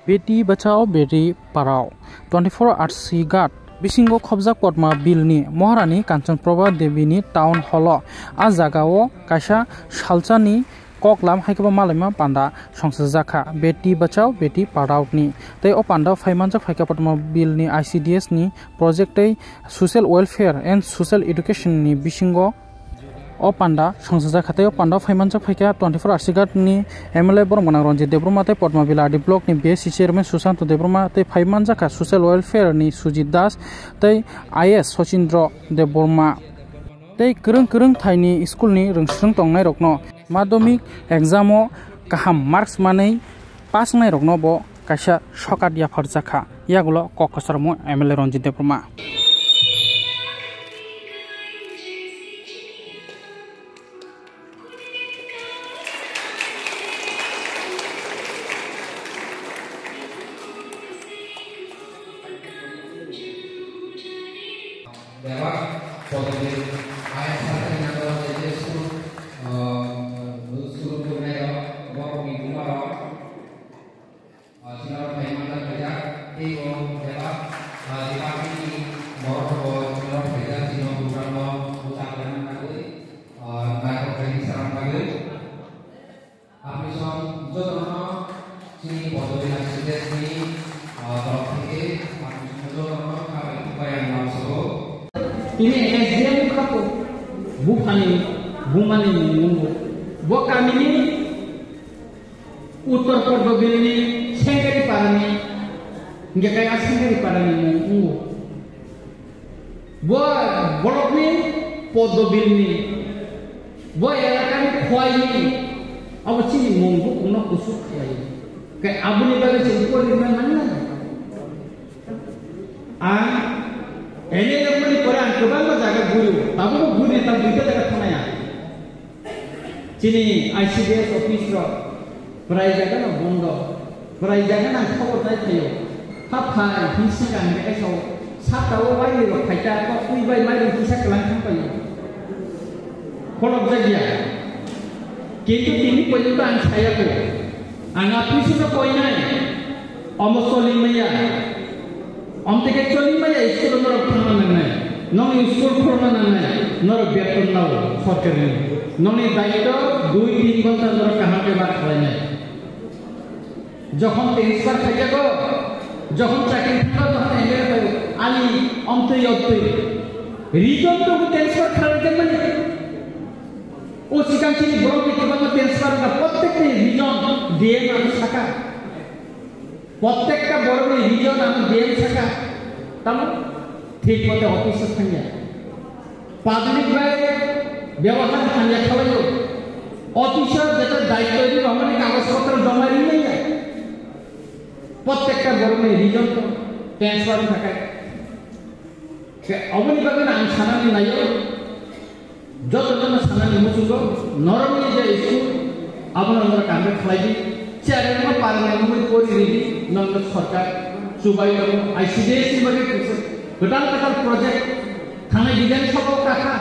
Beti Bachao Beti Padhao 24 hours सिगाट बिसिंगो खबजाक Padma बिलनि महारानी कांचन Prabha देवीनि town हल आ जागाओ कायसा सालचानि ककलाम हाइकबा मालायमा पांडा संसा जाखा बेटी बचाओ बेटी पढ़ाओ नि तै ओ पांडा फाइमानजा फाइका पद्मा बिलनि ICDS नि project social welfare and social education नि बिसिंगो ओ पांडा संसा खाते ओ पांडा फाइमानजा फाइका 24 आवर्स सिगाट नि MLA बरमगना रंजित देब्रमा तै पद्मा बिलाडी ब्लॉक नि BSC चेयरमैन सुशांत देब्रमा तै फाइमानजा का सोशल वेलफेयर नि सुजित दास तै IS सचिन्द्र देबबर्मा तै करंग थाइनि स्कूल नि रोंस्रं तंनाय रखनो माध्यमिक एग्जामो गाहाम मार्क्स मानै पास नाय रखनो बो कायसा सकात याफार जाखा यागुलो ककसरमो MLA Ranjit Debbarma ini SDM kapo bumani mungu bo kami ni Uttar Pradesh ni Sengkari parani nggak kayak Sengkari parani mungu bo bolok ni Podobil ni bo elakan khwai ni apa sih mungu kuno kusuk khwai kayak abu ni bagi sempur di mana ini yang paling kurang kebanyakan jaga guru, tapi guru itu juga jaga tanaya. Cini ICDS officer, perai jaga na bondo, perai jaga na kau tak tahu. Apa hisna kan mereka so, satu orang ni loh, kita kau kui bayi mai hisna kelang sampai. Kalau jaga, kita ini pejutan saya tu, anak pisau tu koi nai, amat solim maya. Amte ke choli maya school nor khana nai non school khona nai nor beton nau sorkari noni daito 2-3 ঘন্টা nor kaha ke baat khalai nai jokhon transfer thake go jokhon chakri thako tokhon engere payo ali amte yotte region to transfer khalai ke mane o sikan chini block ke bang transfer ka prottekta region DM am shaka প্রত্যেকটা বড় reason আমি দেন থাকা তাম ঠিক মতো অফিসে থাকি public ভাই ব্যবহার থাকি খাওয়াই অফিসার যেটা দায়িত্ব দিন আমাদের কাগজপত্র জমা নিয়ে যায় প্রত্যেকটা বড় রিজন তো ট্রান্সফার থাকা অবনি বাগে আম সানানি নাই যতজন সানানি মুসুগ নরমে যে স্কুল আপনারা কামে খাইবি চেয়ারের পার্লামেন্ট में कोई रेडी नंद सरकार सुबाई ICDS नि बागे गोदान गोदान प्रोजेक्ट थाने विधान सभा काखा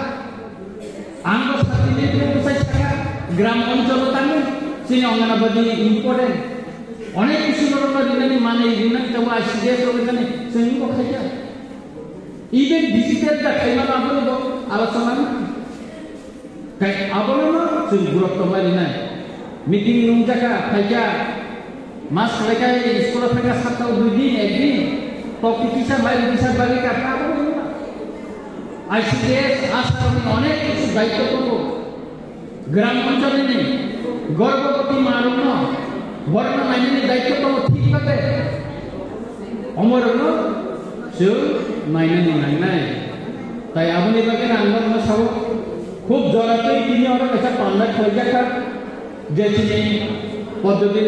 आंगो साथिनि प्रसाय थाका ग्राम अंचल ताने सिनि अंगनाबादी इम्पोर्टेंट अनेक किछु नरम दिनानि माने दिनानि तो ICDS ओगेनानि जोंनि बखाया इभेन डिजिटल दा खायमा आबो आलोचना काय आबो जों गुरुत्व मारिनाय मीटिंग रूम जाका फाइजा मास खालायका स्कुल फाइगा साताव 2 दिन 1 दिन टपिक हिसाब बाय हिसाब बागे का पाबो ICDS आसामनि अनेक किछु दायित्व करबो ग्राम अञ्चलनि गर्भवती मारुनो वर्ण नायनि दायित्व तो ठीक बाटे अमरनो जो नायनि नायनाय ताई आबुनि बागे आंगन साव खूब जरातै तिनि और कसा पांडा खयजाका जैसे पद्धति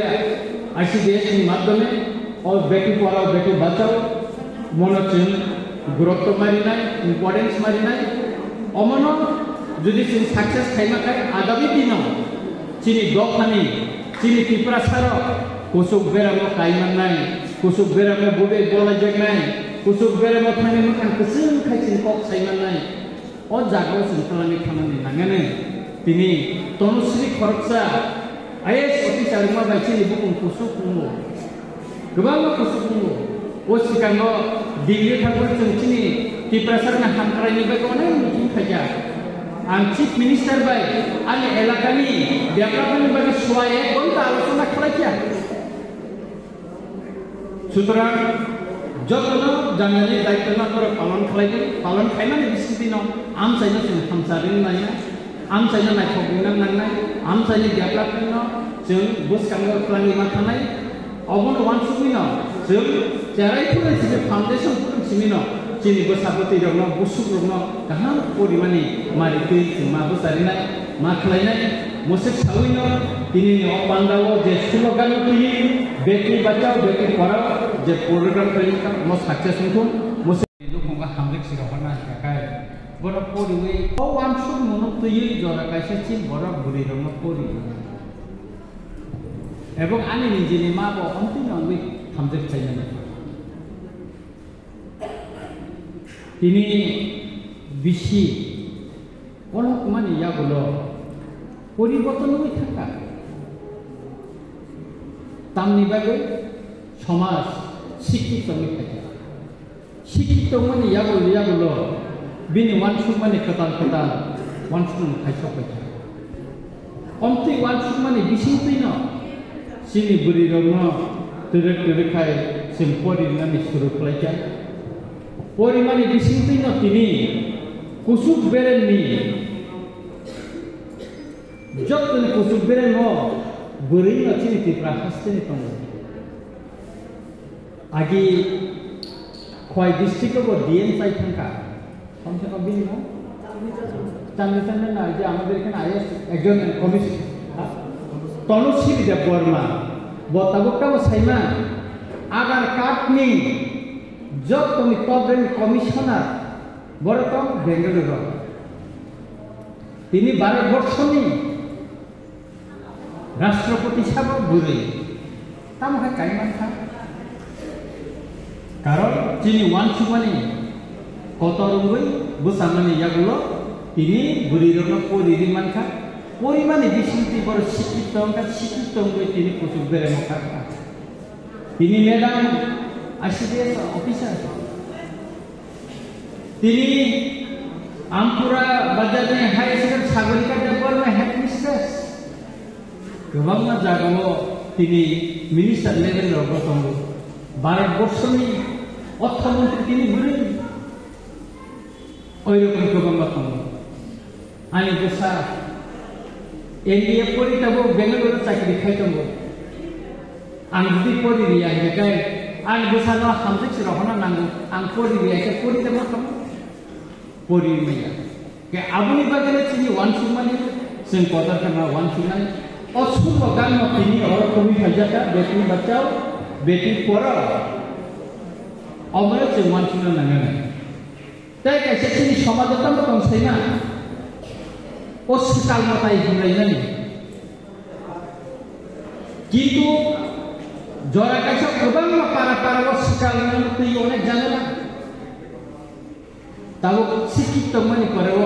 ICDS के माध्यम और बेटी पढ़ाओ बेटी बचाओ मनोचन गुरुत्व मारिना इम्पोर्टेंस मारिना अमनो जुदी सिन सक्सेस खाइमा खाय आगामी दिनाव चिनी गफानी चिनी पिपरा सारो कुसुक बेरामो काइमान नाय कुसुक बेरामो बुबे बोला जगनाय कुसुक बेरामो थाने मखान कुसुम खाइसिन कक साइमान नाय ओ जागाव सिन खालामि खामानि नांगाने तिनी Tanushree खरकसा IS officer ma baisi ibu kusuk kumu गोबां कुसुम बुङो ओ सिगाङाव दिल्ली थांगोन जोंथिनि टिप्रासारनि हांख्रायनि बागै अनेक मिटिं थाया आं चिफ मिनिस्टार बाय आंनि एलाकानि डेभेलपमेन्टनि बागै सहाय घन्टा आलोचना खालामखिया सुतरां যতনো জানানি দায়িত্ব না করে পালন খাইমানে বিসি দিন আম চাইনা जों हामसारिन नायना आम चाइना नायथ'गुंनां नांनाय आम चाइना डेभेलपमेन्ट जों बोसखांनो प्लानिं मा थानाय अबन वानसुमिन जों जेरायफोर जे फाउन्डेसन सिमिन जोंनि बोसाबोति रंनो बुसुक रंनो गाहाम परिमानि मारि दै मा बोसारिनाय मा खालायनाय मोसे सावैनो दिनै अपान्दाव जे स्लोगान फैयो बेटी बचाओ बेटी पढ़ाओ जे प्रोग्राम करिका मो सक्सेस हुंथुम मोसे दुखंगा हामलेक सिरावना काकाय बरा परिवे ओ वानसुक मनो तैयै जरा कायसे चिन बरा बुरि रंनो परि एबं आनि निजेनि माबो अन्ति नंगै थामजेक थाइना दिनै बिसि अलक मानि यागुलो परिवर्तन হই থাকা তামনি বাগে সমাজ শিক্ষিত হই থাকা শিক্ষিত মানে ইয়াগুলো বিনি ওয়ানসুক মানে কতাল ওয়ানসুক খাইছক হই থাকা অন্তি ওয়ানসুক মানে বিসিংতৈ ন সিনি বুরি রং তেরে খাই সিম পরিমানি শুরু খাইছা পরিমানি বিসিংতৈ ন তিনি কুসুক বেরেননি যতন কুসুক বেরেন ন बुरै नचिनि प्राहस्थिनि दङ आगि खय डिस्ट्रिक्टआव ডিএম চাই থাকা কমসে কম বিনি না চান্দিতান না যে আমাদের এখানে আইএস একজন কমিশন তনুশ্রী দেব বর্মা বতাবকটাও সাইমা আধার কার্ড নি যত তুমি তবেন কমিশনার বড় তো বেঙ্গালুরু তিনি ভারতবর্ষনি राष्ट्रपति साबो बुरै तामहा कायमानखा कारण जिनि वानसुमानि कतरंगै बोसामानि यागुलो तिनि बुरै रनो परिरि मानखा परिमानि बिसिंति बर शिक्षितंगै तिनि कुसुक बेरे मखा तिनि मेडाम आईसीडीएस अफिसार तिनि आमपुरा बाजारनि high school Sagarika Debbarma head mistress गोबां जायगायाव তিনি मिनिस्टार लेभेलाव दङ भारतबर्षनि अर्थमन्त्री তিনি बुरै ओइरकम गोबां दङ आंनि गोसा एनडीए परिताबो बेंगालुरु चाकरि खायदोंबो आं जुदि परिरिया हेकाय आं गोसानो हामजेक सिरावना नांगौ आं परिरियाखौ परिताबो दङ परिरिया के आबुनि बागै तिनि वानसुमानि जों कदारखाना वानसुनाय असुर गान तिनी और कमी फैजाता बेटी बचाओ बेटी पढ़ाओ अमर जों वानसुनो नाङा ताई कैसे तिनी समाजता दं सैना अस्काल मताय बुंलायनानै किन्तु जरा कैसे गोबां पारा अस्काल तै अनेक जानला ताबो शिक्षित माने परेव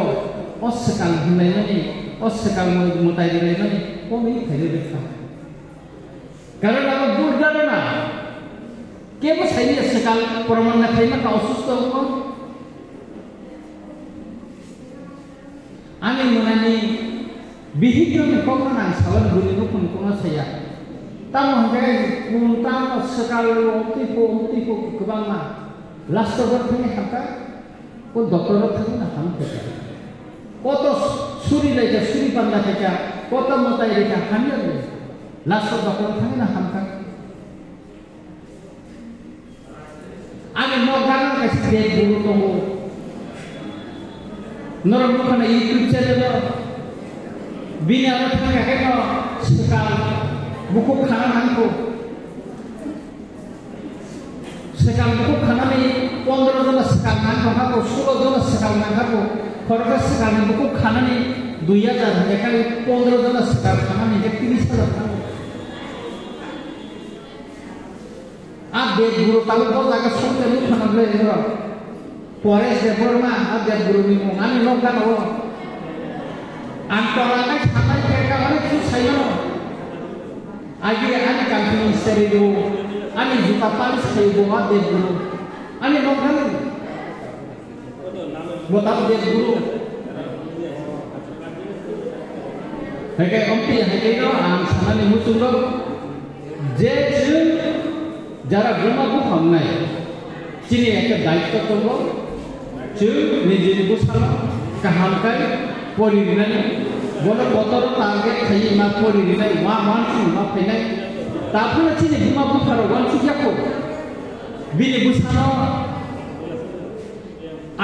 अस्काल बुंलायनानै अस्काल मताय बुंलायनानै कमी फैले देखा कारण अब बुर्दार ना केवल सही अस्काल प्रमाण न खाइना का असुस्थ हो आने मनानी बिहिदियों में कौन ना सावन बुरी नो कौन कौन सया तब हम गए कुंता अस्काल ओंती को कबांगा लास्ट ओवर थे हमका को डॉक्टर थे ना हम थे को तो सुरी लेके सुरी बंदा थे क्या কত মতাই রেখা খানিয়া রে লাস্ট ডক্টর থাকে না হামকা আগে মগান কাছে দেখ গুরু তঙ্গ নরমখানা ইউটিউব চ্যানেল বিনা থাকে কেন সকাল বুকু খানা নাংকো সকাল বুকু খানা নেই 15 জন সকাল নাংকো হাকো 16 জন সকাল নাংকো খরকা সকাল বুকু খানা নেই 2000 একাই 15 জন সকাল খানা নেই 30,000 টাকা আর দেব গুরু তালু তো জায়গা সত্যি লুক খানা লই এলো পরে সে বর্মা আর দেব গুরু নি আমি লকডাউন হলো আন্তরাকাই সামাই কেকা অনেক কিছু চাইলো আগে আমি কালকে মিস্টারি দেব ani juta palis khayo boha deb guru ani nongkan botak deb guru hege omti hege no ang sanani musulo je jara goma bu hamnai chini ekta daitto tobo নিজের বুঝানো কাহালকাই পরিরিনাই বলে কতর টার্গেট খাই মা পরিরিনাই মা মানসি মা ফাইনাই তারপরে চিনি বিমা বুঝানো ওয়ানসি যাকো বিনি বুঝানো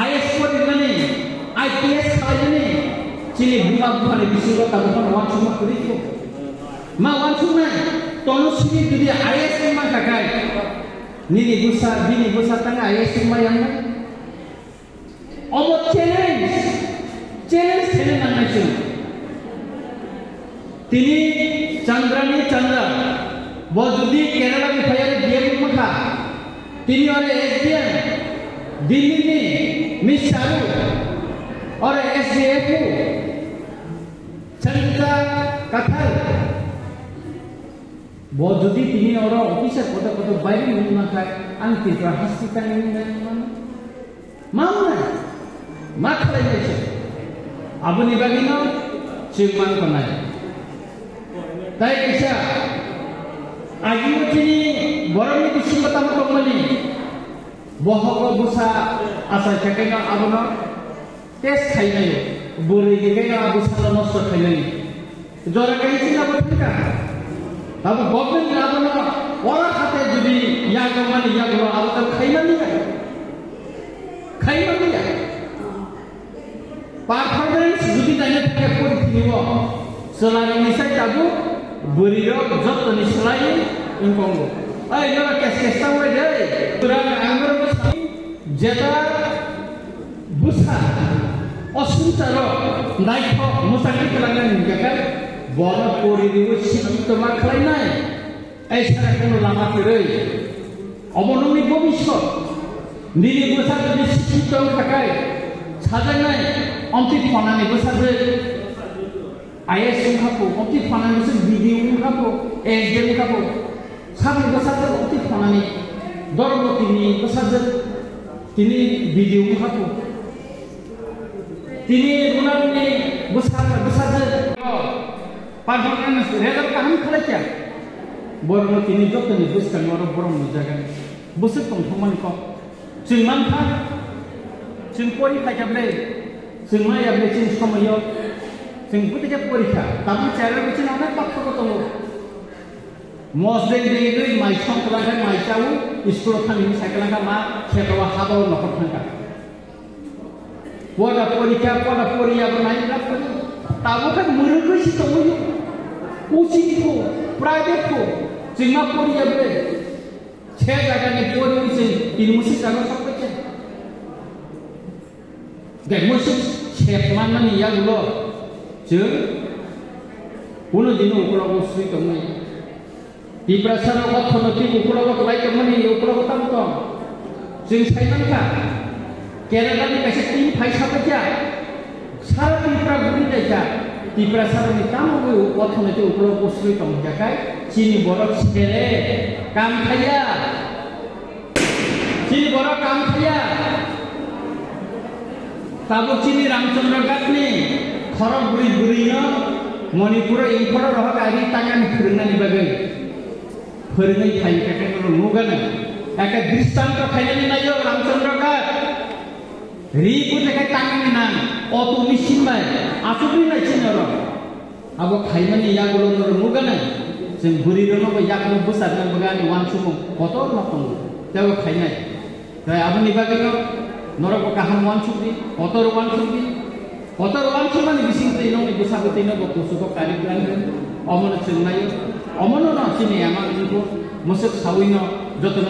আইএস পরিরিনাই আইপিএস খাইনি চিনি বিমা বুঝানো বিশুলো তারপর ওয়ানসি মা করিছো মা ওয়ানসি নাই তনসিনি যদি আইএস মা কাকাই নিনি বুঝা বিনি বুঝা তাঙ্গা আইএস মা yang Omo challenge nangachu. Tini Chandrani Chandra, bojudi Kerala ni fire dia mukha. Tini ore SDM, Delhi ni Miss Sharu, ore SDF, Chandra Kathal. Bojudi tini ora officer kota bayi ni mukha, anti rahasikan ni mana? Mana? Maklai aja. Abu ni bagino cuma konai. Tapi kisah agi macam borang ni kisah pertama kembali. Bohong busa asal cakapnya abu no tes kaya ni. Buri kaya abu salah nostor kaya ni. Jora kaya sih abu tidak. Tapi government abu no orang kata jadi yang kemana yang orang abu tak kaya ni kan. Kaya ni kan. Performance যদি তাইলে থেকে পরিচিব সলানি নিসাই যাবো বরির যত নিসলাই income এই নরা কেসটা হয়ে যায় তোরা আঙ্গুর যেটা বুসা অসুতার দায়িত্ব মোসাকি খালাঙ্গা নিকাকা বড় পরিদিব শিক্ষিত মা খালাই নাই এই সারা কোনো লামা ফেরই অবনমী ভবিষ্যৎ নিরি বুসা যদি শিক্ষিত থাকায় সাজানায় অন্তিম ফনানি বসাজে আইএস খাবো অন্তিম ফনানি বসে বিডিও খাবো এসডিএম খাবো সামনে বসাজে অন্তিম ফনানি দরব তিনি বসাজে তিনি বিডিও খাবো তিনি রুনানি বসাজে পারফরম্যান্স রেজাল কাহাম খালাইছে বরং তিনি যতনি বুঝকানি আর বরং জায়গায় বসে তংথমানি কম जों मानखा जों परीक्षा जाबले जों मा जाबले जों समायाव जों गतिके परीक्षा ताबो चारा बिथिं अनेक बाथ्राफोर दङ मसदै दै माइ संकलांखा माइसाव स्कुलाव थांनि साइकेलांखा मा खेतावा हाबाव नखर थांखा पदा परीक्षा पदा परियाबो नायब्ला ताबो का मुरुगैसि दङयो कोचिंखौ प्राइभेटखौ जों मा परियाबले छे जागानि परियोजन दिन मुसि जागा सबके दे मुसि छेपमाननि यागुलो जों उनो दिन उकुलाव सुइ दंनाय दिप्रासार अर्थनैति उकुलाव लाइकमनि उकुलाव तामत जों साइमानखा केरालानि कासे टीम फाइसाबजा सारा टीमफ्रा गुरि जायगा दिप्रासारनि तामबो अर्थनैति उकुलाव सुइ दंजाखाय चिनि बरफ सिदेले काम खाया चिनी बड़ा काम खाया ताबो चिनी रामचंद्र गाटनी खरब बुरी बुरी न मणिपुर इंफर रह गारी तांगान फोरोंनायनि बागै फोरोंनाय थायो काके नुगानो काके दृष्टान्त खायनानै नायो रामचंद्र गाट रिपु देखाय तांगानि नाम अटो मेसिन बाय आसुबिनाय चिनर आबो खायनानै यागुलो नुगानो जों बुरिनो यागुलो बुसारनो बगानि वान सुमु कत नतंग तेव खायनाय তাই আপনি বাগেন নরক কাহাম ওয়ান সুবি কতর ওয়ান সুমানি বিসিংতে ননি বুসাবতে ন বকুসুক কারিগ্রান অমন চেন্নাই অমন ন চিনি আমা ইনকো মুসক সাউইন যতন